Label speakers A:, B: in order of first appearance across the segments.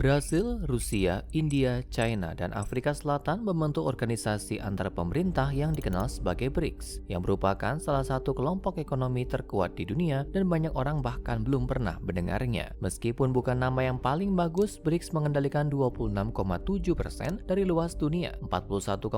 A: Brasil, Rusia, India, China, dan Afrika Selatan membentuk organisasi antar pemerintah yang dikenal sebagai BRICS, yang merupakan salah satu kelompok ekonomi terkuat di dunia dan banyak orang bahkan belum pernah mendengarnya. Meskipun bukan nama yang paling bagus, BRICS mengendalikan 26,7% dari luas dunia, 41,5%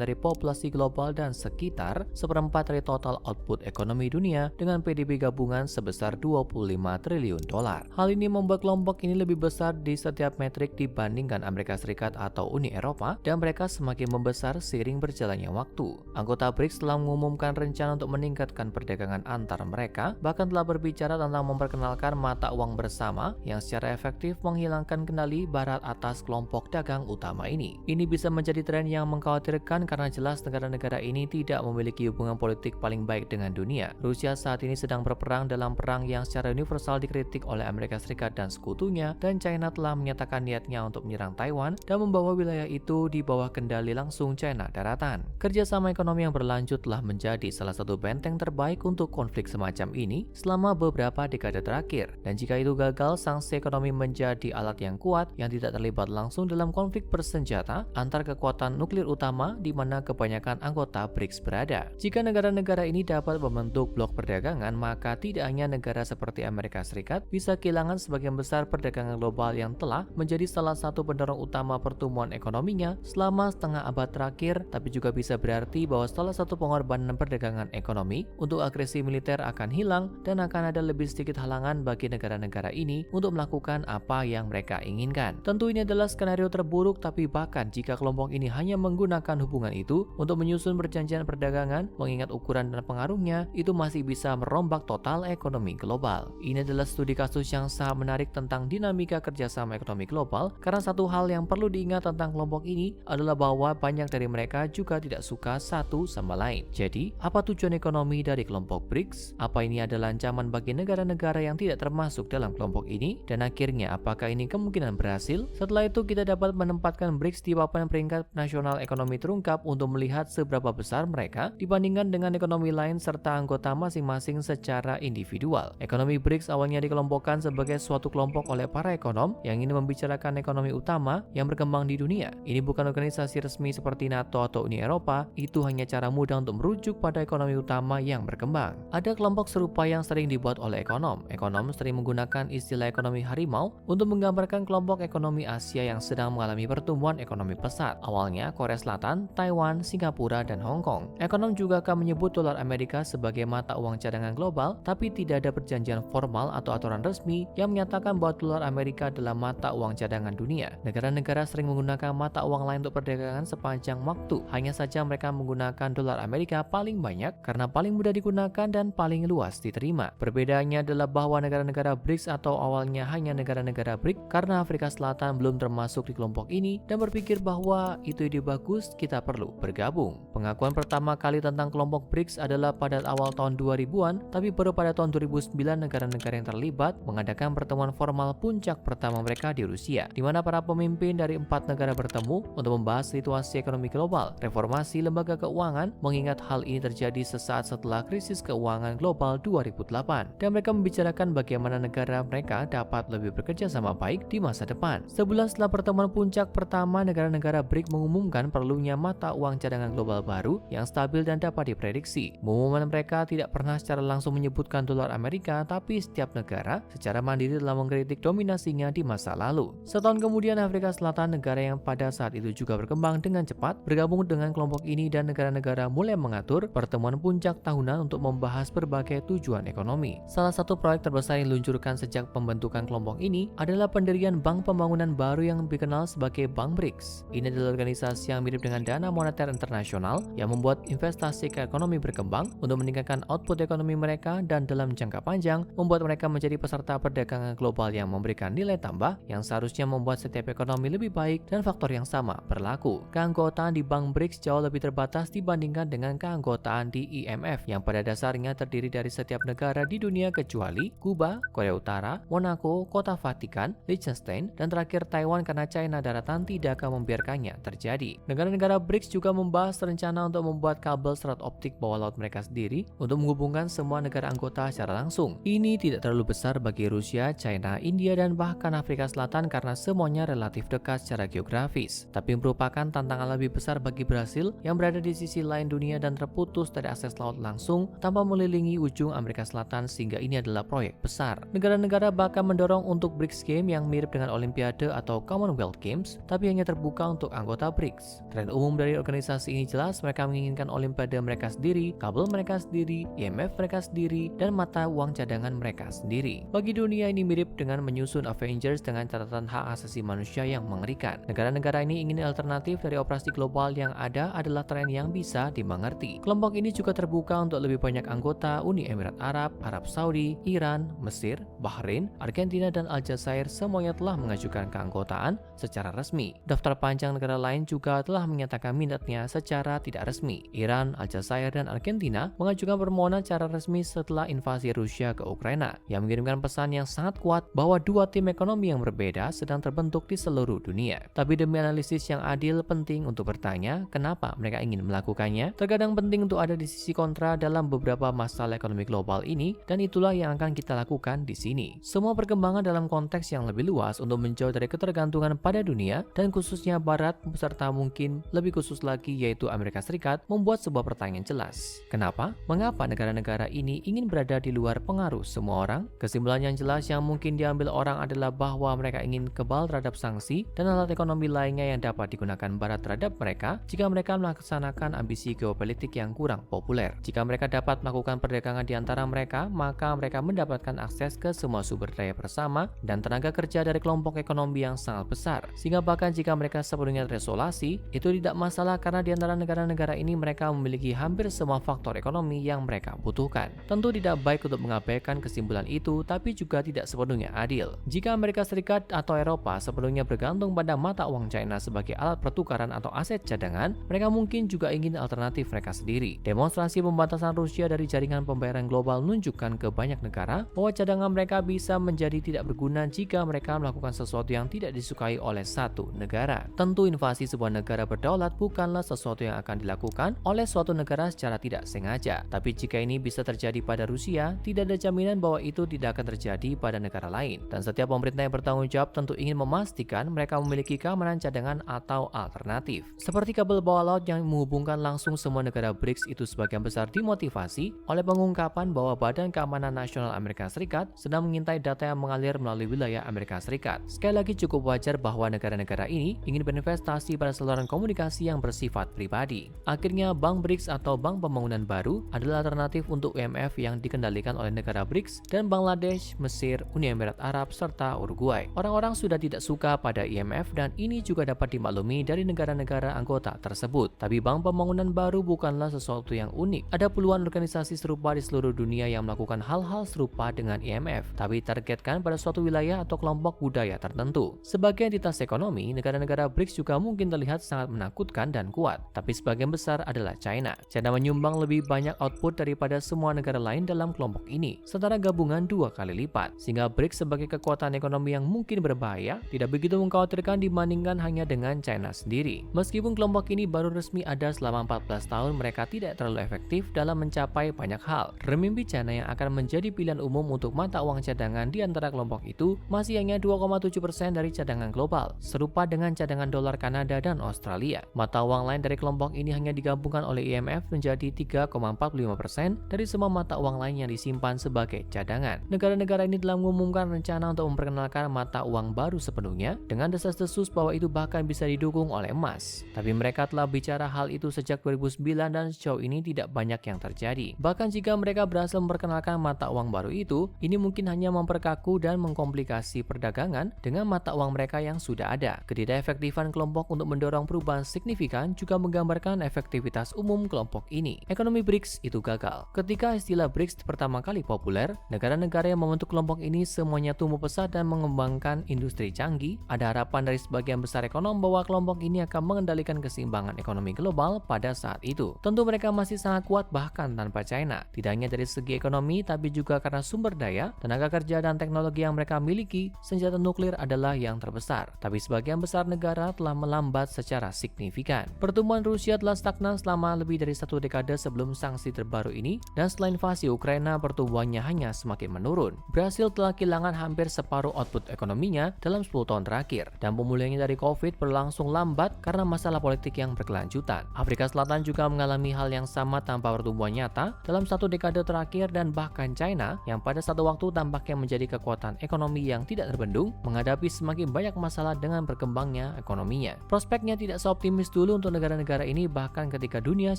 A: dari populasi global, dan sekitar seperempat dari total output ekonomi dunia dengan PDB gabungan sebesar 25 triliun dolar. Hal ini membuat kelompok ini lebih besar di setiap metrik dibandingkan Amerika Serikat atau Uni Eropa, dan mereka semakin membesar seiring berjalannya waktu. Anggota BRICS telah mengumumkan rencana untuk meningkatkan perdagangan antar mereka, bahkan telah berbicara tentang memperkenalkan mata uang bersama yang secara efektif menghilangkan kendali barat atas kelompok dagang utama ini. Ini bisa menjadi tren yang mengkhawatirkan karena jelas negara-negara ini tidak memiliki hubungan politik paling baik dengan dunia. Rusia saat ini sedang berperang dalam perang yang secara universal dikritik oleh Amerika Serikat dan sekutunya, dan China telah menyatakan niatnya untuk menyerang Taiwan dan membawa wilayah itu di bawah kendali langsung China daratan. Kerjasama ekonomi yang berlanjut telah menjadi salah satu benteng terbaik untuk konflik semacam ini selama beberapa dekade terakhir, dan jika itu gagal, sanksi ekonomi menjadi alat yang kuat yang tidak terlibat langsung dalam konflik bersenjata antar kekuatan nuklir utama di mana kebanyakan anggota BRICS berada. Jika negara-negara ini dapat membentuk blok perdagangan, maka tidak hanya negara seperti Amerika Serikat bisa kehilangan sebagian besar perdagangan global yang telah menjadi salah satu pendorong utama pertumbuhan ekonominya selama setengah abad terakhir, tapi juga bisa berarti bahwa salah satu pengorbanan perdagangan ekonomi untuk agresi militer akan hilang dan akan ada lebih sedikit halangan bagi negara-negara ini untuk melakukan apa yang mereka inginkan. Tentu ini adalah skenario terburuk, tapi bahkan jika kelompok ini hanya menggunakan hubungan itu untuk menyusun perjanjian perdagangan, mengingat ukuran dan pengaruhnya, itu masih bisa merombak total ekonomi global. Ini adalah studi kasus yang sangat menarik tentang dinamika kerjasama ekonomi global, karena satu hal yang perlu diingat tentang kelompok ini adalah bahwa banyak dari mereka juga tidak suka satu sama lain. Jadi, apa tujuan ekonomi dari kelompok BRICS? Apa ini adalah ancaman bagi negara-negara yang tidak termasuk dalam kelompok ini? Dan akhirnya, apakah ini kemungkinan berhasil? Setelah itu, kita dapat menempatkan BRICS di papan peringkat nasional ekonomi terungkap untuk melihat seberapa besar mereka dibandingkan dengan ekonomi lain serta anggota masing-masing secara individual. Ekonomi BRICS awalnya dikelompokkan sebagai suatu kelompok oleh para ekonom yang ingin membicarakan ekonomi utama yang berkembang di dunia. Ini bukan organisasi resmi seperti NATO atau Uni Eropa, itu hanya cara mudah untuk merujuk pada ekonomi utama yang berkembang. Ada kelompok serupa yang sering dibuat oleh ekonom. Ekonom sering menggunakan istilah ekonomi harimau untuk menggambarkan kelompok ekonomi Asia yang sedang mengalami pertumbuhan ekonomi pesat. Awalnya Korea Selatan, Taiwan, Singapura, dan Hong Kong. Ekonom juga akan menyebut dolar Amerika sebagai mata uang cadangan global, tapi tidak ada perjanjian formal atau aturan resmi yang menyatakan bahwa dolar Amerika adalah mata uang cadangan dunia. Negara-negara sering menggunakan mata uang lain untuk perdagangan sepanjang waktu. Hanya saja mereka menggunakan dolar Amerika paling banyak karena paling mudah digunakan dan paling luas diterima. Perbedaannya adalah bahwa negara-negara BRICS atau awalnya hanya negara-negara BRIC karena Afrika Selatan belum termasuk di kelompok ini dan berpikir bahwa itu ide bagus, kita perlu bergabung. Pengakuan pertama kali tentang kelompok BRICS adalah pada awal tahun 2000-an, tapi baru pada tahun 2009 negara-negara yang terlibat mengadakan pertemuan formal puncak pertama mereka di Rusia, di mana para pemimpin dari 4 negara bertemu untuk membahas situasi ekonomi global, reformasi lembaga keuangan, mengingat hal ini terjadi sesaat setelah krisis keuangan global 2008, dan mereka membicarakan bagaimana negara mereka dapat lebih bekerja sama baik di masa depan. Sebulan setelah pertemuan puncak pertama, negara-negara BRIC mengumumkan perlunya mata uang cadangan global baru yang stabil dan dapat diprediksi. Pengumuman mereka tidak pernah secara langsung menyebutkan dolar Amerika, tapi setiap negara secara mandiri telah mengkritik dominasinya di masa lalu. Setahun kemudian, Afrika Selatan, negara yang pada saat itu juga berkembang dengan cepat, bergabung dengan kelompok ini dan negara-negara mulai mengatur pertemuan puncak tahunan untuk membahas berbagai tujuan ekonomi. Salah satu proyek terbesar yang diluncurkan sejak pembentukan kelompok ini adalah pendirian Bank Pembangunan baru yang dikenal sebagai Bank BRICS. Ini adalah organisasi yang mirip dengan Dana Moneter Internasional yang membuat investasi ke ekonomi berkembang untuk meningkatkan output ekonomi mereka dan dalam jangka panjang membuat mereka menjadi peserta perdagangan global yang memberikan nilai tambah yang seharusnya membuat setiap ekonomi lebih baik, dan faktor yang sama berlaku. Keanggotaan di Bank BRICS jauh lebih terbatas dibandingkan dengan keanggotaan di IMF yang pada dasarnya terdiri dari setiap negara di dunia kecuali Kuba, Korea Utara, Monaco, Kota Vatikan, Liechtenstein, dan terakhir Taiwan karena China daratan tidak akan membiarkannya terjadi. Negara-negara BRICS juga membahas rencana untuk membuat kabel serat optik bawah laut mereka sendiri untuk menghubungkan semua negara anggota secara langsung. Ini tidak terlalu besar bagi Rusia, China, India, dan bahkan Afrika Selatan karena semuanya relatif dekat secara geografis, tapi merupakan tantangan lebih besar bagi Brasil yang berada di sisi lain dunia dan terputus dari akses laut langsung tanpa mengelilingi ujung Amerika Selatan, sehingga ini adalah proyek besar. Negara-negara bahkan mendorong untuk BRICS Game yang mirip dengan Olimpiade atau Commonwealth Games, tapi hanya terbuka untuk anggota BRICS. Tren umum dari organisasi ini jelas, mereka menginginkan Olimpiade mereka sendiri, kabel mereka sendiri, IMF mereka sendiri, dan mata uang cadangan mereka sendiri. Bagi dunia ini mirip dengan menyusun Avengers dengan catatan hak asasi manusia yang mengerikan. Negara-negara ini ingin alternatif dari operasi global yang ada adalah tren yang bisa dimengerti. Kelompok ini juga terbuka untuk lebih banyak anggota Uni Emirat Arab, Arab Saudi, Iran, Mesir, Bahrain, Argentina, dan Aljazair semuanya telah mengajukan keanggotaan secara resmi. Daftar panjang negara lain juga telah menyatakan minatnya secara tidak resmi. Iran, Aljazair, dan Argentina mengajukan permohonan secara resmi setelah invasi Rusia ke Ukraina, yang mengirimkan pesan yang sangat kuat bahwa dua tim ekonomi yang berbeda sedang terbentuk di seluruh dunia. Tapi demi analisis yang adil, penting untuk bertanya kenapa mereka ingin melakukannya. Terkadang penting untuk ada di sisi kontra dalam beberapa masalah ekonomi global ini, dan itulah yang akan kita lakukan di sini. Semua perkembangan dalam konteks yang lebih luas untuk menjauh dari ketergantungan pada dunia, dan khususnya Barat, beserta mungkin lebih khusus lagi yaitu Amerika Serikat, membuat sebuah pertanyaan jelas. Kenapa? Mengapa negara-negara ini ingin berada di luar pengaruh semua orang? Kesimpulan yang jelas yang mungkin diambil orang adalah bahwa mereka ingin kebal terhadap sanksi dan alat ekonomi lainnya yang dapat digunakan Barat terhadap mereka jika mereka melaksanakan ambisi geopolitik yang kurang populer. Jika mereka dapat melakukan perdagangan di antara mereka, maka mereka mendapatkan akses ke semua sumber daya bersama dan tenaga kerja dari kelompok ekonomi yang sangat besar. Sehingga bahkan jika mereka sepenuhnya terisolasi, itu tidak masalah karena di antara negara-negara ini mereka memiliki hampir semua faktor ekonomi yang mereka butuhkan. Tentu tidak baik untuk mengabaikan kesimpulan itu, tapi juga tidak sepenuhnya adil. Jika Amerika Serikat atau Eropa sepenuhnya bergantung pada mata uang China sebagai alat pertukaran atau aset cadangan, mereka mungkin juga ingin alternatif mereka sendiri. Demonstrasi pembatasan Rusia dari jaringan pembayaran global menunjukkan ke banyak negara bahwa cadangan mereka bisa menjadi tidak berguna jika mereka melakukan sesuatu yang tidak disukai oleh satu negara. Tentu invasi sebuah negara berdaulat bukanlah sesuatu yang akan dilakukan oleh suatu negara secara tidak sengaja. Tapi jika ini bisa terjadi pada Rusia, tidak ada jaminan bahwa itu tidak akan terjadi pada negara lain. Dan setiap pemerintah yang bertanggung jawab tentu ingin memastikan mereka memiliki keamanan cadangan atau alternatif. Seperti kabel bawah laut yang menghubungkan langsung semua negara BRICS itu sebagian besar dimotivasi oleh pengungkapan bahwa Badan Keamanan Nasional Amerika Serikat sedang mengintai data yang mengalir melalui wilayah Amerika Serikat. Sekali lagi cukup wajar bahwa negara-negara ini ingin berinvestasi pada saluran komunikasi yang bersifat pribadi. Akhirnya Bank BRICS atau Bank Pembangunan Baru adalah alternatif untuk IMF yang dikendalikan oleh negara BRICS dan Bangladesh, Mesir, Uni Emirat Arab, serta Uruguay. Orang-orang sudah tidak suka pada IMF dan ini juga dapat dimaklumi dari negara-negara anggota tersebut. Tapi Bank Pembangunan Baru bukanlah sesuatu yang unik. Ada puluhan organisasi serupa di seluruh dunia yang melakukan hal-hal serupa dengan IMF, tapi ditargetkan pada suatu wilayah atau kelompok budaya tertentu. Sebagai entitas ekonomi, negara-negara BRICS juga mungkin terlihat sangat menakutkan dan kuat, tapi sebagian besar adalah China. China menyumbang lebih banyak output daripada semua negara lain dalam kelompok ini, setara gabungan 2 kali lipat, sehingga BRICS sebagai kekuatan ekonomi yang mungkin berbahaya tidak begitu mengkhawatirkan dibandingkan hanya dengan China sendiri. Meskipun kelompok ini baru resmi ada selama 14 tahun, mereka tidak terlalu efektif dalam mencapai banyak hal. Renminbi China yang akan menjadi pilihan umum untuk mata uang cadangan di antara kelompok itu masih hanya 2,7% dari cadangan global, serupa dengan cadangan dolar Kanada dan Australia. Mata uang lain dari kelompok ini hanya digabungkan oleh IMF menjadi 3,45% dari semua mata uang lain yang disimpan sebagai cadangan. Negara-negara ini telah mengumumkan rencana untuk memperkenalkan mata uang baru sepenuhnya dengan desas-desus bahwa itu bahkan bisa didukung oleh emas. Tapi mereka telah bicara hal itu sejak 2009 dan sejauh ini tidak banyak yang terjadi. Bahkan jika mereka berhasil memperkenalkan mata uang baru itu, ini mungkin hanya memperkaku dan mengkomplikasi perdagangan dengan mata uang mereka yang sudah ada. Ketidakefektifan kelompok untuk mendorong perubahan signifikan juga menggambarkan efektivitas umum kelompok ini. Ekonomi BRICS itu gagal. Ketika istilah BRICS pertama kali populer, negara-negara yang membentuk kelompok ini semuanya tumbuh pesat dan mengembangkan industri canggih. Ada harapan dari sebagian besar ekonom bahwa kelompok ini akan mengendalikan keseimbangan ekonomi global pada saat itu. Tentu mereka masih sangat kuat bahkan tanpa China. Tidak hanya dari segi ekonomi, tapi juga karena sumber daya, tenaga kerja, dan teknologi yang mereka miliki. Senjata nuklir adalah yang terbesar. Tapi sebagian besar negara telah melambat secara signifikan. Pertumbuhan Rusia telah stagnan selama lebih dari 1 dekade sebelum sanksi terbaru ini, dan setelah invasi Ukraina, pertumbuhannya hanya semakin menurun. Brasil telah kehilangan hampir separuh output ekonominya dalam 10 tahun terakhir, dan pemulihannya dari COVID berlangsung lambat karena masalah politik yang berkelanjutan. Afrika Selatan juga mengalami hal yang sama tanpa pertumbuhan nyata dalam 1 dekade terakhir, dan bahkan China yang pada satu waktu tampaknya menjadi kekuatan ekonomi yang tidak terbendung menghadapi semakin banyak masalah dengan berkembangnya ekonominya. Prospeknya tidak seoptimis dulu untuk negara-negara ini bahkan ketika dunia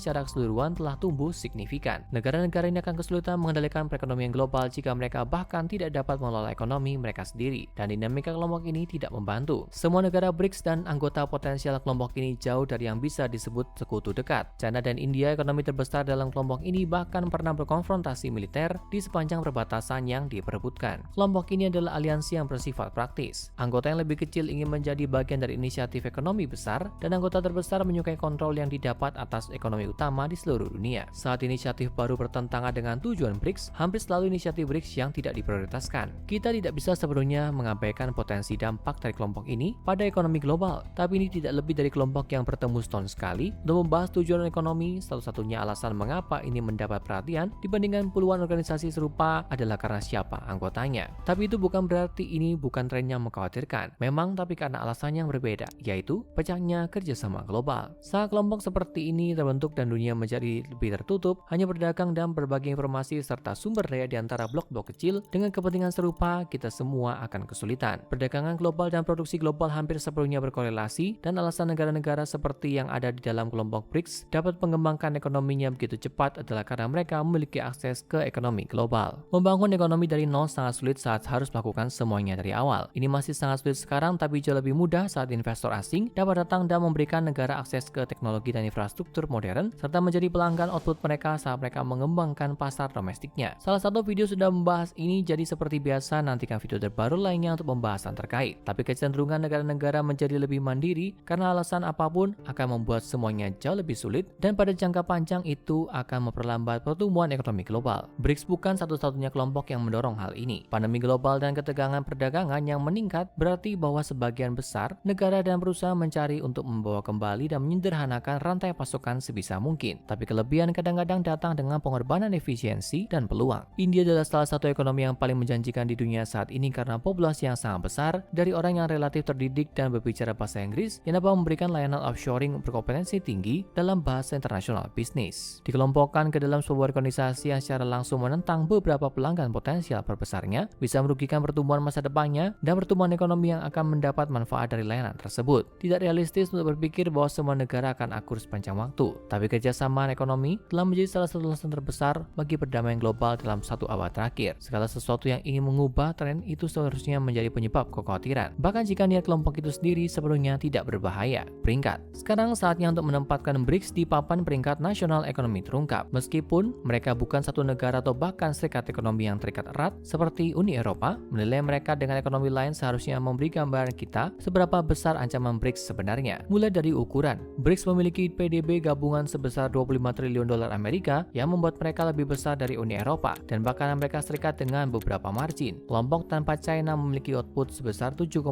A: secara keseluruhan telah tumbuh signifikan. Negara-negara ini akan kesulitan mengendalikan perekonomian global jika mereka bahkan tidak dapat mengelola ekonomi mereka sendiri, dan dinamika kelompok ini tidak membantu. Semua negara BRICS dan anggota potensial kelompok ini jauh dari yang bisa disebut sekutu dekat. China dan India, ekonomi terbesar dalam kelompok ini, bahkan pernah berkonfrontasi militer di sepanjang perbatasan yang diperebutkan. Kelompok ini adalah aliansi yang bersifat praktis. Anggota yang lebih kecil ingin menjadi bagian dari inisiatif ekonomi besar, dan anggota terbesar menyukai kontrol yang didapat atas ekonomi utama di seluruh dunia. Saat inisiatif baru bertentangan dengan tujuan BRICS, hampir selalu inisiatif BRICS yang tidak diprioritaskan. Kita tidak bisa sepenuhnya mengabaikan potensi dampak dari kelompok ini pada ekonomi global, tapi ini tidak lebih dari kelompok yang bertemu setahun sekali untuk membahas tujuan ekonomi. Satu-satunya alasan mengapa ini mendapat perhatian dibandingkan puluhan organisasi serupa adalah karena siapa anggotanya. Tapi itu bukan berarti ini bukan tren yang mengkhawatirkan. Memang, tapi karena alasan yang berbeda, yaitu pecahnya kerjasama global. Saat kelompok seperti ini terbentuk dan dunia menjadi lebih tertutup, hanya berdagang dan berbagi informasi serta sumber daya di antara blok-blok kecil dengan kepentingan serupa, kita semua akan kesulitan. Perdagangan global dan produksi global hampir sepenuhnya berkorelasi, dan alasan negara-negara seperti yang ada di dalam kelompok BRICS dapat mengembangkan ekonominya begitu cepat adalah karena mereka memiliki akses ke ekonomi global. Membangun ekonomi dari nol sangat sulit saat harus melakukan semuanya dari awal. Ini masih sangat sulit sekarang, tapi jauh lebih mudah saat investor asing dapat datang dan memberikan negara akses ke teknologi dan infrastruktur modern, serta menjadi pelanggan output mereka saat mereka mengembangkan pasar domestiknya. Salah satu video sudah membahas ini, jadi seperti biasa nantikan video terbaru lainnya untuk pembahasan terkait. Tapi kecenderungan negara-negara menjadi lebih mandiri karena alasan apapun akan membuat semuanya jauh lebih sulit, dan pada jangka panjang itu akan memperlambat pertumbuhan ekonomi global. BRICS bukan satu-satunya kelompok yang mendorong hal ini. Pandemi global dan ketegangan perdagangan yang meningkat berarti bahwa sebagian besar negara dan perusahaan mencari untuk membawa kembali dan menyederhanakan rantai pasokan sebisa mungkin. Tapi kelebihan kadang-kadang datang dengan pengorbanan efisiensi dan peluang. India adalah salah satu ekonomi yang paling menjanjikan di dunia saat ini karena populasi yang sangat besar dari orang yang relatif terdidik dan berbicara bahasa Inggris yang dapat memberikan layanan offshoring berkompetensi tinggi dalam bahasa internasional bisnis. Dikelompokkan ke dalam sebuah organisasi yang secara langsung menentang beberapa pelanggan potensial perbesarnya, bisa merugikan pertumbuhan masa depannya dan pertumbuhan ekonomi yang akan mendapat manfaat dari layanan tersebut. Tidak realistis untuk berpikir bahwa semua negara akan akur sepanjang waktu, tapi kerjasama ekonomi telah menjadi salah satu alasan terbesar bagi perdamaian global dalam 1 abad terakhir. Segala sesuatu yang ingin mengubah tren itu seharusnya menjadi penyebab kekhawatiran, bahkan jika niat kelompok itu sendiri sepenuhnya tidak berbahaya. Peringkat. Sekarang saatnya untuk menempatkan BRICS di papan peringkat nasional ekonomi terungkap. Meskipun mereka bukan satu negara atau bahkan serikat ekonomi yang terikat erat seperti Uni Eropa, menilai mereka dengan ekonomi lain seharusnya memberi gambaran kita seberapa besar ancaman BRICS sebenarnya. Mulai dari ukuran, BRICS memiliki PDB gabungan sebesar 25 triliun dolar Amerika yang membuat mereka lebih besar dari Uni Eropa dan bahkan Amerika Serikat dengan beberapa margin. Kelompok tanpa China memiliki output sebesar 7,5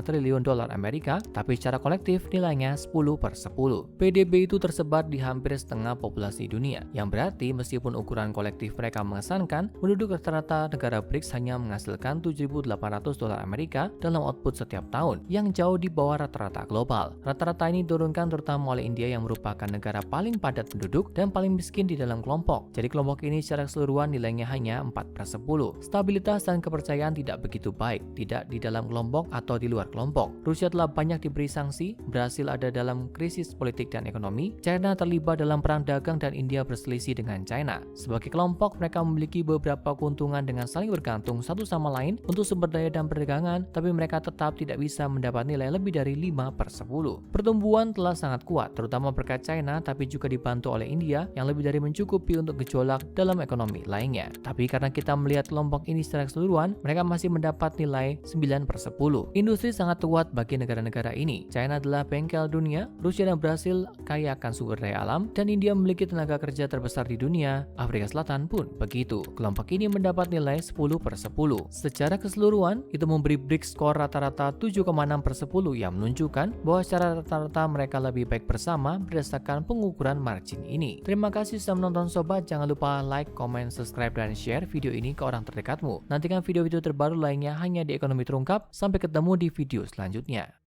A: triliun dolar Amerika, tapi secara kolektif nilainya 10/10. PDB itu tersebar di hampir setengah populasi dunia, yang berarti meskipun ukuran kolektif mereka mengesankan, penduduk rata-rata negara BRICS hanya menghasilkan 7.800 dolar Amerika dalam output setiap tahun, yang jauh di bawah rata-rata global. Rata-rata ini diturunkan terutama oleh India yang merupakan negara paling padat penduduk dan paling miskin di dalam kelompok. Jadi kelompok ini secara keseluruhan nilainya hanya 4/10. Stabilitas dan kepercayaan tidak begitu baik, tidak di dalam kelompok atau di luar kelompok. Rusia telah banyak diberi sanksi, Brasil ada dalam krisis politik dan ekonomi, China terlibat dalam perang dagang, dan India berselisih dengan China. Sebagai kelompok, mereka memiliki beberapa keuntungan dengan saling bergantung satu sama lain untuk sumber daya dan perdagangan, tapi mereka tetap tidak bisa mendapat nilai lebih dari 5/10. Pertumbuhan telah sangat kuat, terutama berkat China, tapi juga dibantu oleh India yang lebih dari mencukupi untuk gejolak dalam ekonomi lainnya. Tapi karena kita melihat kelompok ini secara keseluruhan, mereka masih mendapat nilai 9/10. Industri sangat kuat bagi negara-negara ini. China adalah bengkel dunia, Rusia dan Brasil kaya akan sumber daya alam, dan India memiliki tenaga kerja terbesar di dunia. Afrika Selatan pun begitu. Kelompok ini mendapat nilai 10/10. Secara keseluruhan, itu memberi BRICS skor rata-rata 7,6/10 yang menunjukkan bahwa secara rata-rata mereka lebih baik bersama berdasarkan pengukuran margin ini. Terima kasih sudah menonton sobat, jangan lupa like, comment, subscribe, dan share video ini ke orang terdekatmu. Nantikan video-video terbaru lainnya hanya di di Ekonomi Terungkap. Sampai ketemu di video selanjutnya.